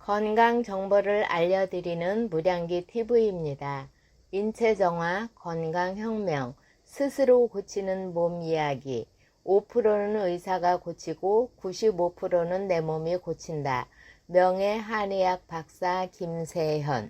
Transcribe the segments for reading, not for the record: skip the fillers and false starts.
건강 정보를 알려드리는 무량기 TV입니다. 인체정화, 건강혁명, 스스로 고치는 몸 이야기. 5%는 의사가 고치고 95%는 내 몸이 고친다. 명예 한의학 박사 김세현.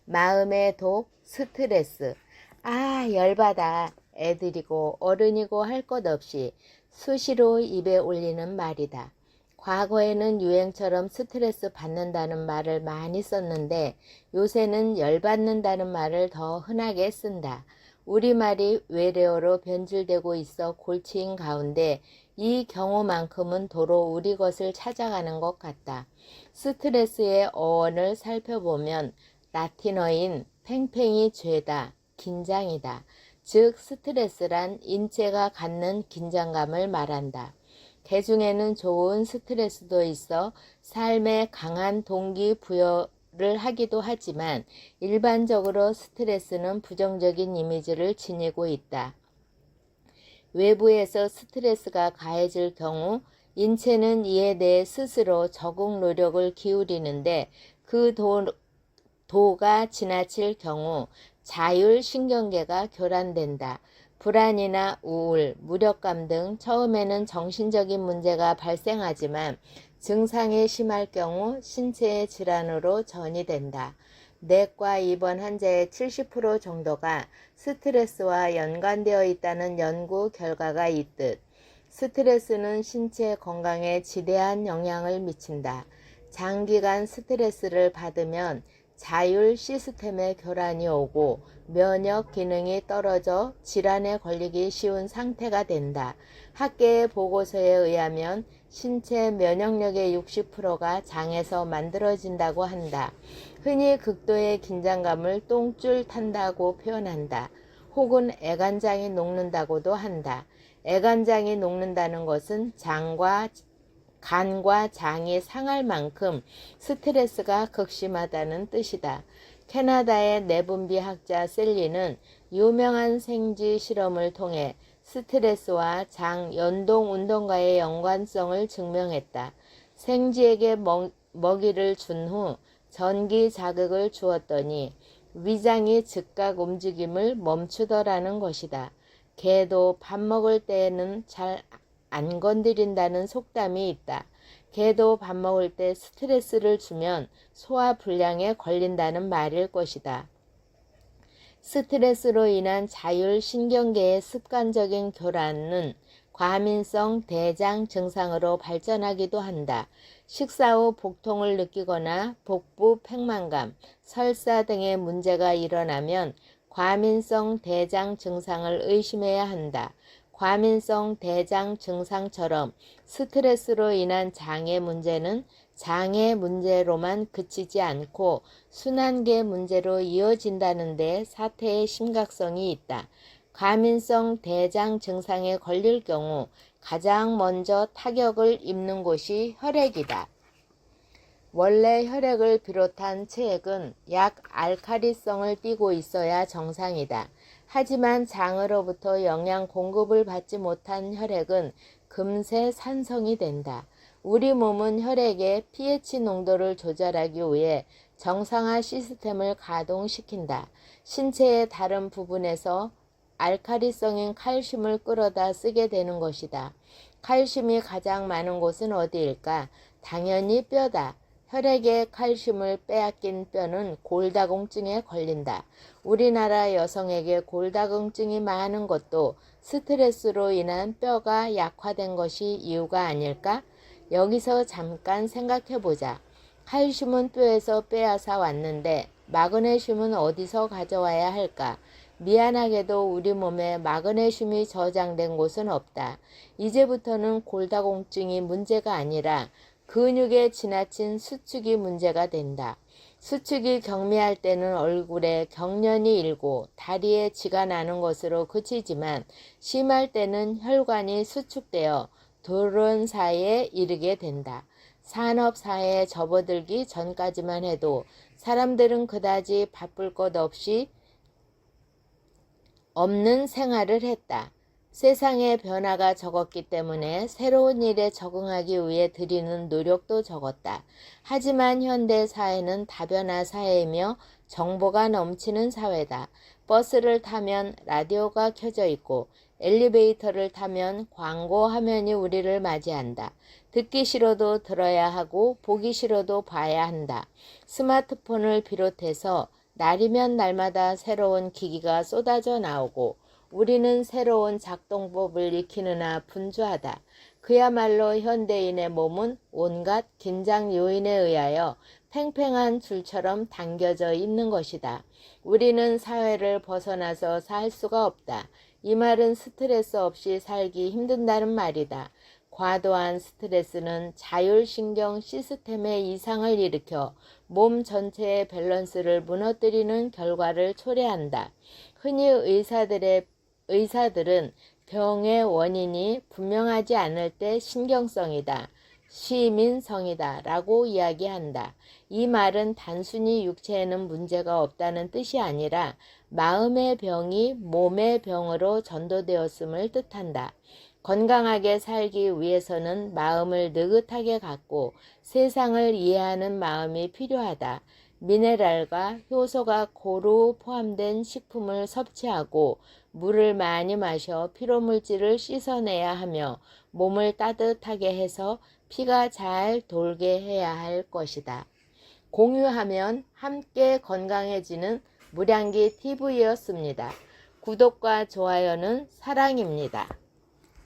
마음의 독, 스트레스. 열받아. 애들이고 어른이고 할 것 없이 수시로 입에 올리는 말이다. 과거에는 유행처럼 스트레스 받는다는 말을 많이 썼는데 요새는 열받는다는 말을 더 흔하게 쓴다. 우리말이 외래어로 변질되고 있어 골치인 가운데 이 경우만큼은 도로 우리 것을 찾아가는 것 같다. 스트레스의 어원을 살펴보면 라틴어인 팽팽이 죄다, 긴장이다. 즉 스트레스란 인체가 갖는 긴장감을 말한다. 개중에는 좋은 스트레스도 있어 삶에 강한 동기부여를 하기도 하지만 일반적으로 스트레스는 부정적인 이미지를 지니고 있다. 외부에서 스트레스가 가해질 경우 인체는 이에 대해 스스로 적응 노력을 기울이는데 그 도가 지나칠 경우 자율신경계가 교란된다. 불안이나 우울, 무력감 등 처음에는 정신적인 문제가 발생하지만 증상이 심할 경우 신체의 질환으로 전이된다. 내과 입원 환자의 70% 정도가 스트레스와 연관되어 있다는 연구 결과가 있듯 스트레스는 신체 건강에 지대한 영향을 미친다. 장기간 스트레스를 받으면 자율 시스템의 교란이 오고 면역 기능이 떨어져 질환에 걸리기 쉬운 상태가 된다. 학계의 보고서에 의하면 신체 면역력의 60%가 장에서 만들어진다고 한다. 흔히 극도의 긴장감을 똥줄 탄다고 표현한다. 혹은 애간장이 녹는다고도 한다. 애간장이 녹는다는 것은 간과 장이 상할 만큼 스트레스가 극심하다는 뜻이다. 캐나다의 내분비학자 셀리는 유명한 생쥐 실험을 통해 스트레스와 장 연동 운동과의 연관성을 증명했다. 생쥐에게 먹이를 준 후 전기 자극을 주었더니 위장이 즉각 움직임을 멈추더라는 것이다. 개도 밥 먹을 때에는 잘 안 건드린다는 속담이 있다. 개도 밥 먹을 때 스트레스를 주면 소화불량에 걸린다는 말일 것이다. 스트레스로 인한 자율신경계의 습관적인 교란은 과민성 대장 증상으로 발전하기도 한다. 식사 후 복통을 느끼거나 복부 팽만감, 설사 등의 문제가 일어나면 과민성 대장 증상을 의심해야 한다. 과민성 대장 증상처럼 스트레스로 인한 장의 문제는 장의 문제로만 그치지 않고 순환계 문제로 이어진다는 데 사태의 심각성이 있다. 과민성 대장 증상에 걸릴 경우 가장 먼저 타격을 입는 곳이 혈액이다. 원래 혈액을 비롯한 체액은 약 알칼리성을 띠고 있어야 정상이다. 하지만 장으로부터 영양 공급을 받지 못한 혈액은 금세 산성이 된다. 우리 몸은 혈액의 pH 농도를 조절하기 위해 정상화 시스템을 가동시킨다. 신체의 다른 부분에서 알칼리성인 칼슘을 끌어다 쓰게 되는 것이다. 칼슘이 가장 많은 곳은 어디일까? 당연히 뼈다. 혈액의 칼슘을 빼앗긴 뼈는 골다공증에 걸린다. 우리나라 여성에게 골다공증이 많은 것도 스트레스로 인한 뼈가 약화된 것이 이유가 아닐까? 여기서 잠깐 생각해보자. 칼슘은 뼈에서 빼앗아 왔는데 마그네슘은 어디서 가져와야 할까? 미안하게도 우리 몸에 마그네슘이 저장된 곳은 없다. 이제부터는 골다공증이 문제가 아니라 근육에 지나친 수축이 문제가 된다. 수축이 경미할 때는 얼굴에 경련이 일고 다리에 쥐가 나는 것으로 그치지만 심할 때는 혈관이 수축되어 돌연사에 이르게 된다. 산업사회에 접어들기 전까지만 해도 사람들은 그다지 바쁠 것 없이 없는 생활을 했다. 세상의 변화가 적었기 때문에 새로운 일에 적응하기 위해 들이는 노력도 적었다. 하지만 현대 사회는 다변화 사회이며 정보가 넘치는 사회다. 버스를 타면 라디오가 켜져 있고 엘리베이터를 타면 광고 화면이 우리를 맞이한다. 듣기 싫어도 들어야 하고 보기 싫어도 봐야 한다. 스마트폰을 비롯해서 날이면 날마다 새로운 기기가 쏟아져 나오고 우리는 새로운 작동법을 익히느라 분주하다. 그야말로 현대인의 몸은 온갖 긴장 요인에 의하여 팽팽한 줄처럼 당겨져 있는 것이다. 우리는 사회를 벗어나서 살 수가 없다. 이 말은 스트레스 없이 살기 힘든다는 말이다. 과도한 스트레스는 자율신경 시스템의 이상을 일으켜 몸 전체의 밸런스를 무너뜨리는 결과를 초래한다. 흔히 의사들은 병의 원인이 분명하지 않을 때 신경성이다, 시민성이다 라고 이야기한다. 이 말은 단순히 육체에는 문제가 없다는 뜻이 아니라 마음의 병이 몸의 병으로 전도되었음을 뜻한다. 건강하게 살기 위해서는 마음을 느긋하게 갖고 세상을 이해하는 마음이 필요하다. 미네랄과 효소가 고루 포함된 식품을 섭취하고 물을 많이 마셔 피로물질을 씻어내야 하며 몸을 따뜻하게 해서 피가 잘 돌게 해야 할 것이다. 공유하면 함께 건강해지는 무량기 TV였습니다. 구독과 좋아요는 사랑입니다.